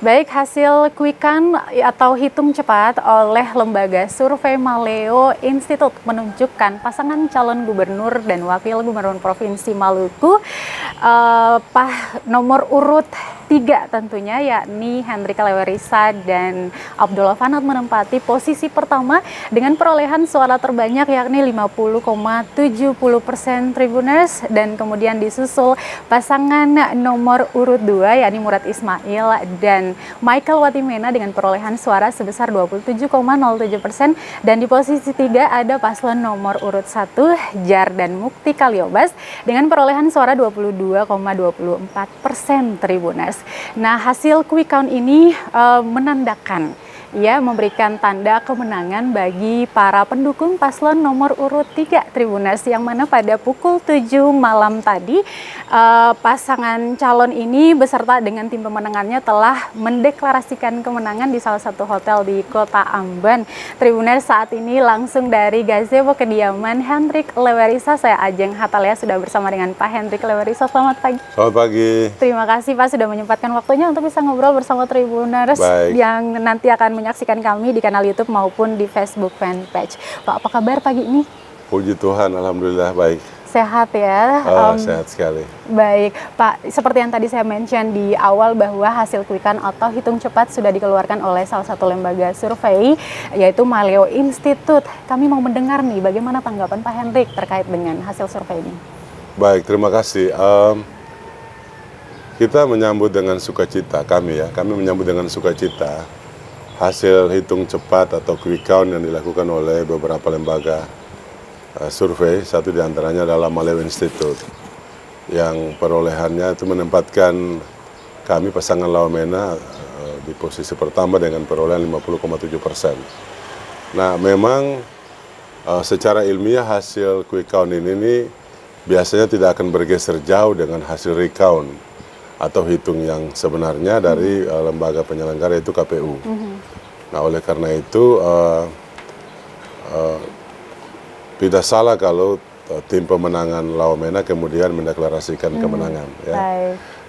Baik, hasil quick count atau hitung cepat oleh lembaga survei Maleo Institute menunjukkan pasangan calon gubernur dan wakil gubernur Provinsi Maluku nomor urut 3 tentunya, yakni Hendrik Lewerisa dan Abdullah Fanat menempati posisi pertama dengan perolehan suara terbanyak yakni 50,70% Tribuners, dan kemudian disusul pasangan nomor urut 2 yakni Murad Ismail dan Michael Watimena dengan perolehan suara sebesar 27,07%, dan di posisi 3 ada paslon nomor urut 1 Jar dan Mukti Kaliobas dengan perolehan suara 22,24% Tribuners. Nah, hasil quick count ini menandakan memberikan tanda kemenangan bagi para pendukung paslon nomor urut 3 Tribuners, yang mana pada pukul 7 malam tadi pasangan calon ini beserta dengan tim pemenangannya telah mendeklarasikan kemenangan di salah satu hotel di Kota Amban. Tribuners, saat ini langsung dari gazebo kediaman Hendrik Lewerisa, saya Ajeng Hatalia sudah bersama dengan Pak Hendrik Lewerisa. Selamat pagi. Selamat pagi. Terima kasih Pak sudah menyempatkan waktunya untuk bisa ngobrol bersama Tribuners yang nanti akan menyaksikan kami di kanal YouTube maupun di Facebook fanpage. Pak, apa kabar pagi ini? Puji Tuhan, alhamdulillah baik. Sehat ya? Sehat sekali. Baik, Pak. Seperti yang tadi saya mention di awal bahwa hasil quick count atau hitung cepat sudah dikeluarkan oleh salah satu lembaga survei, yaitu Maleo Institute. Kami mau mendengar nih, bagaimana tanggapan Pak Hendrik terkait dengan hasil survei ini? Baik, terima kasih. Kita menyambut dengan sukacita, kami menyambut dengan sukacita hasil hitung cepat atau quick count yang dilakukan oleh beberapa lembaga survei, satu diantaranya adalah Maleo Institute, yang perolehannya itu menempatkan kami pasangan Lawamena di posisi pertama dengan perolehan 50,7%. Nah, memang secara ilmiah hasil quick count ini biasanya tidak akan bergeser jauh dengan hasil recount atau hitung yang sebenarnya dari lembaga penyelenggara, yaitu KPU. Nah, oleh karena itu tidak salah kalau tim pemenangan Lawamena kemudian mendeklarasikan kemenangan. Ya.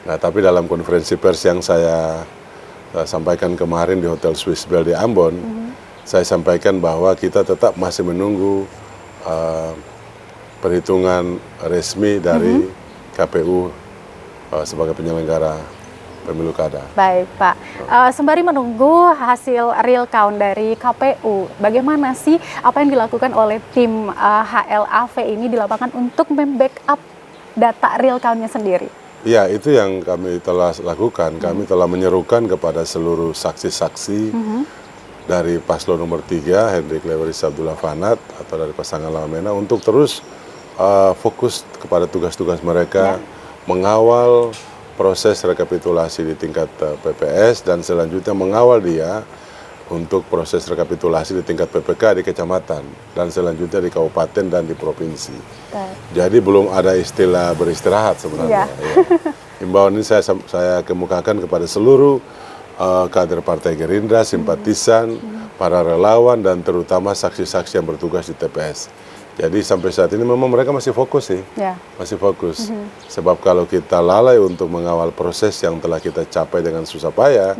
Nah, tapi dalam konferensi pers yang saya sampaikan kemarin di Hotel Swiss Bell di Ambon, saya sampaikan bahwa kita tetap masih menunggu perhitungan resmi dari KPU sebagai penyelenggara pemilu kada. Baik, Pak. Sembari menunggu hasil real count dari KPU, bagaimana sih apa yang dilakukan oleh tim HLAV ini di lapangan untuk membackup data real count-nya sendiri? Ya, itu yang kami telah lakukan. Kami telah menyerukan kepada seluruh saksi-saksi dari paslon nomor 3, Hendrik Lewerisa Abdullah Fanat, atau dari pasangan Lawamena, untuk terus fokus kepada tugas-tugas mereka, mengawal proses rekapitulasi di tingkat PPS, dan selanjutnya mengawal dia untuk proses rekapitulasi di tingkat PPK di kecamatan, dan selanjutnya di kabupaten dan di provinsi. Jadi belum ada istilah beristirahat sebenarnya. Himbauan ini saya kemukakan kepada seluruh kader Partai Gerindra, simpatisan, para relawan, dan terutama saksi-saksi yang bertugas di TPS. Jadi sampai saat ini memang mereka masih fokus sih, masih fokus. Sebab kalau kita lalai untuk mengawal proses yang telah kita capai dengan susah payah,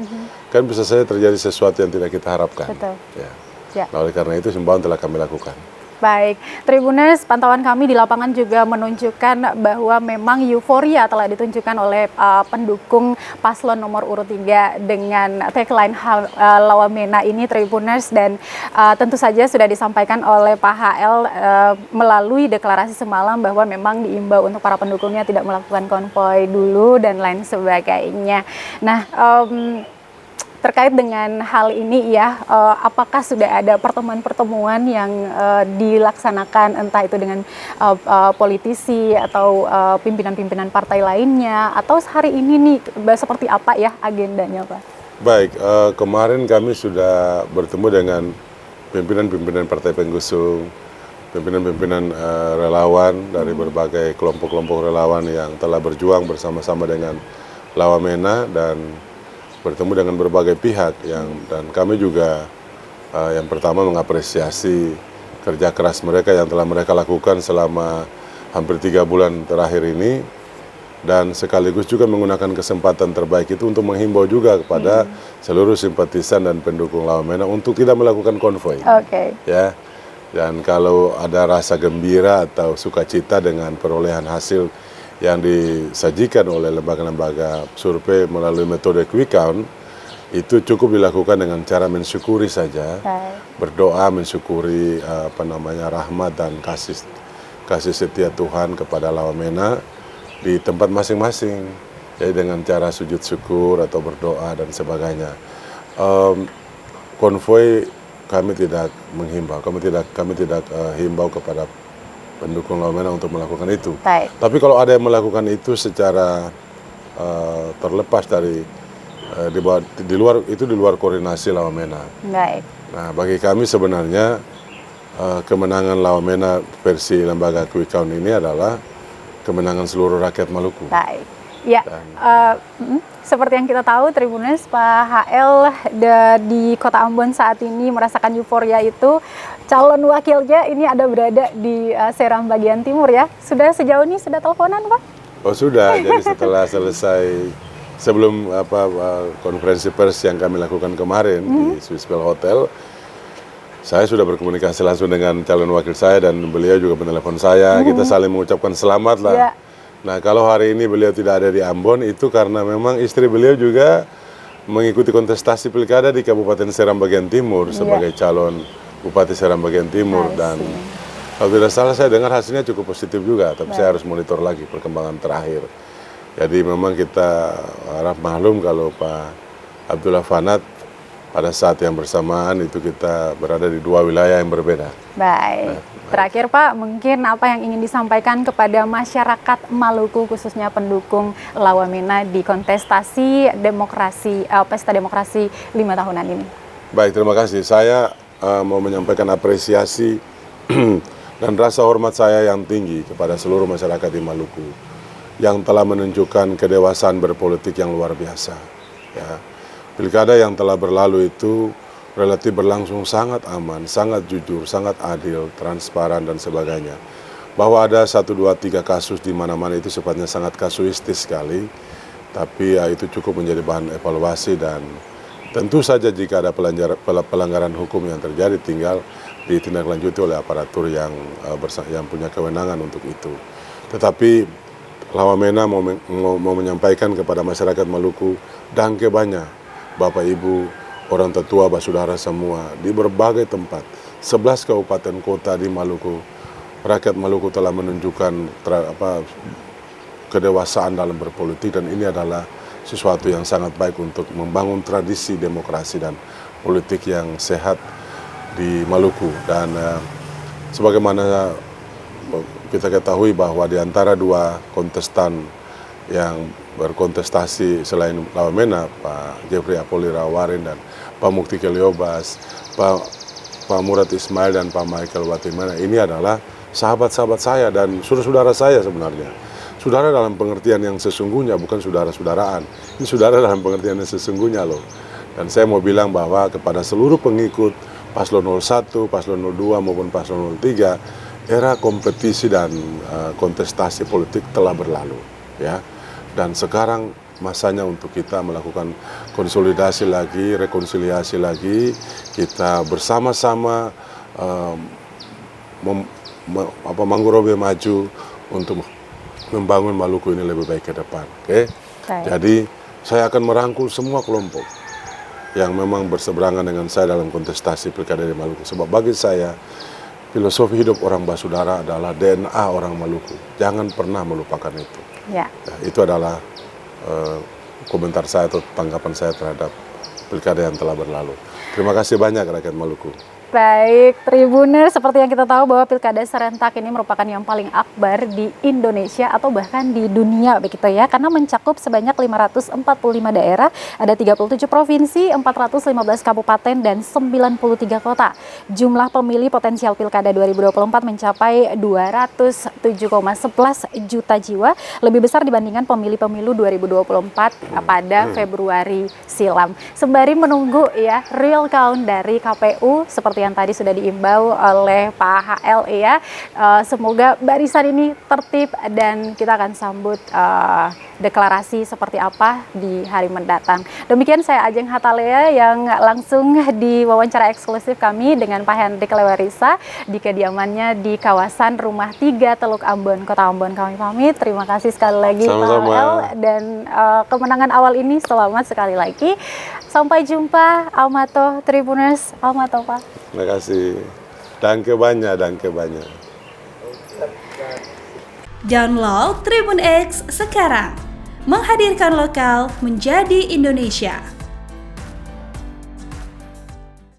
kan bisa saja terjadi sesuatu yang tidak kita harapkan. Betul. Nah, oleh karena itu himbauan telah kami lakukan. Baik, Tribuners, pantauan kami di lapangan juga menunjukkan bahwa memang euforia telah ditunjukkan oleh pendukung paslon nomor urut 3 dengan tagline Lawamena ini, Tribuners, dan tentu saja sudah disampaikan oleh Pak HL melalui deklarasi semalam bahwa memang diimbau untuk para pendukungnya tidak melakukan konvoy dulu dan lain sebagainya. Nah, terkait dengan hal ini apakah sudah ada pertemuan-pertemuan yang dilaksanakan entah itu dengan politisi atau pimpinan-pimpinan partai lainnya, atau hari ini nih seperti apa agendanya, Pak? Baik, kemarin kami sudah bertemu dengan pimpinan-pimpinan partai pengusung, pimpinan-pimpinan relawan dari berbagai kelompok-kelompok relawan yang telah berjuang bersama-sama dengan Lawamena, dan bertemu dengan berbagai pihak dan kami juga yang pertama mengapresiasi kerja keras mereka yang telah mereka lakukan selama hampir 3 bulan terakhir ini, dan sekaligus juga menggunakan kesempatan terbaik itu untuk menghimbau juga kepada seluruh simpatisan dan pendukung Lawamena untuk tidak melakukan konvoi. Ya. Dan kalau ada rasa gembira atau sukacita dengan perolehan hasil yang disajikan oleh lembaga-lembaga survei melalui metode quick count, itu cukup dilakukan dengan cara mensyukuri saja, berdoa mensyukuri rahmat dan kasih setia Tuhan kepada Lawamena di tempat masing-masing, jadi dengan cara sujud syukur atau berdoa dan sebagainya. Konvoi kami tidak menghimbau, kami tidak himbau kepada pendukung Lawamena untuk melakukan itu. Tapi kalau ada yang melakukan itu secara terlepas dari di luar koordinasi Lawamena. Nah, bagi kami sebenarnya kemenangan Lawamena versi lembaga quick count ini adalah kemenangan seluruh rakyat Maluku. Ya, seperti yang kita tahu, Tribuners, Pak HL di Kota Ambon saat ini merasakan euforia itu. Calon wakilnya ini ada berada di Seram bagian timur ya. Sudah sejauh ini sudah teleponan, Pak? Oh sudah, jadi setelah selesai sebelum konferensi pers yang kami lakukan kemarin di Swissbell Hotel, saya sudah berkomunikasi langsung dengan calon wakil saya dan beliau juga menelepon saya. Kita saling mengucapkan selamat lah. Nah, kalau hari ini beliau tidak ada di Ambon itu karena memang istri beliau juga mengikuti kontestasi pilkada di Kabupaten Seram bagian timur sebagai calon Bupati Seram bagian timur. Dan kalau tidak salah saya dengar hasilnya cukup positif juga, tapi saya harus monitor lagi perkembangan terakhir. Jadi memang kita harap maklum kalau Pak Abdullah Fanat pada saat yang bersamaan itu kita berada di dua wilayah yang berbeda. Baik. Terakhir Pak, mungkin apa yang ingin disampaikan kepada masyarakat Maluku khususnya pendukung Lawamena di kontestasi demokrasi, pesta demokrasi 5 tahunan ini? Baik, terima kasih. Saya mau menyampaikan apresiasi dan rasa hormat saya yang tinggi kepada seluruh masyarakat di Maluku yang telah menunjukkan kedewasaan berpolitik yang luar biasa. Ya. Pilkada yang telah berlalu itu relatif berlangsung sangat aman, sangat jujur, sangat adil, transparan dan sebagainya. Bahwa ada 1, 2, 3 kasus di mana-mana itu sifatnya sangat kasuistis sekali, tapi ya itu cukup menjadi bahan evaluasi dan tentu saja jika ada pelanggaran hukum yang terjadi tinggal ditindaklanjuti oleh aparatur yang punya kewenangan untuk itu. Tetapi Lawamena mau menyampaikan kepada masyarakat Maluku, dangke banyak Bapak Ibu, orang tetua, basudara semua di berbagai tempat, 11 kabupaten kota di Maluku, rakyat Maluku telah menunjukkan kedewasaan dalam berpolitik dan ini adalah sesuatu yang sangat baik untuk membangun tradisi demokrasi dan politik yang sehat di Maluku. Dan sebagaimana kita ketahui bahwa di antara dua kontestan yang berkontestasi selain Lawamena, Pak Jeffrey Apolira Warin dan Pak Mukti Keliobas, Pak Murad Ismail dan Pak Michael Watimana, ini adalah sahabat-sahabat saya dan saudara-saudara saya sebenarnya. Saudara dalam pengertian yang sesungguhnya, bukan saudara-saudaraan. Ini saudara dalam pengertian yang sesungguhnya loh. Dan saya mau bilang bahwa kepada seluruh pengikut Paslon 01, Paslon 02 maupun Paslon 03, era kompetisi dan kontestasi politik telah berlalu, ya. Dan sekarang masanya untuk kita melakukan konsolidasi lagi, rekonsiliasi lagi, kita bersama-sama manggrobe maju untuk membangun Maluku ini lebih baik ke depan. Oke? Jadi saya akan merangkul semua kelompok yang memang berseberangan dengan saya dalam kontestasi pilkada di Maluku. Sebab bagi saya filosofi hidup orang Basudara adalah DNA orang Maluku. Jangan pernah melupakan itu. Ya. Nah, itu adalah komentar saya atau tanggapan saya terhadap pilkada yang telah berlalu. Terima kasih banyak rakyat Maluku. Baik, Tribuner, seperti yang kita tahu bahwa pilkada serentak ini merupakan yang paling akbar di Indonesia atau bahkan di dunia begitu ya, karena mencakup sebanyak 545 daerah, ada 37 provinsi, 415 kabupaten dan 93 kota. Jumlah pemilih potensial pilkada 2024 mencapai 207,11 juta jiwa, lebih besar dibandingkan pemilih-pemilu 2024 pada Februari silam. Sembari menunggu ya real count dari KPU seperti seperti yang tadi sudah diimbau oleh Pak HL ya. Semoga barisan ini tertib dan kita akan sambut deklarasi seperti apa di hari mendatang. Demikian saya Ajeng Hatalea yang langsung di wawancara eksklusif kami dengan Pak Hendrik Lewerisa di kediamannya di kawasan Rumah 3 Teluk Ambon, Kota Ambon. Kami pamit. Terima kasih sekali lagi Sama-sama. Pak HL dan kemenangan awal ini selamat sekali lagi. Sampai jumpa Almato Tribuners, Almato Pak. Terima kasih. Danke banyak, danke banyak. Download Tribun X sekarang. Menghadirkan lokal menjadi Indonesia.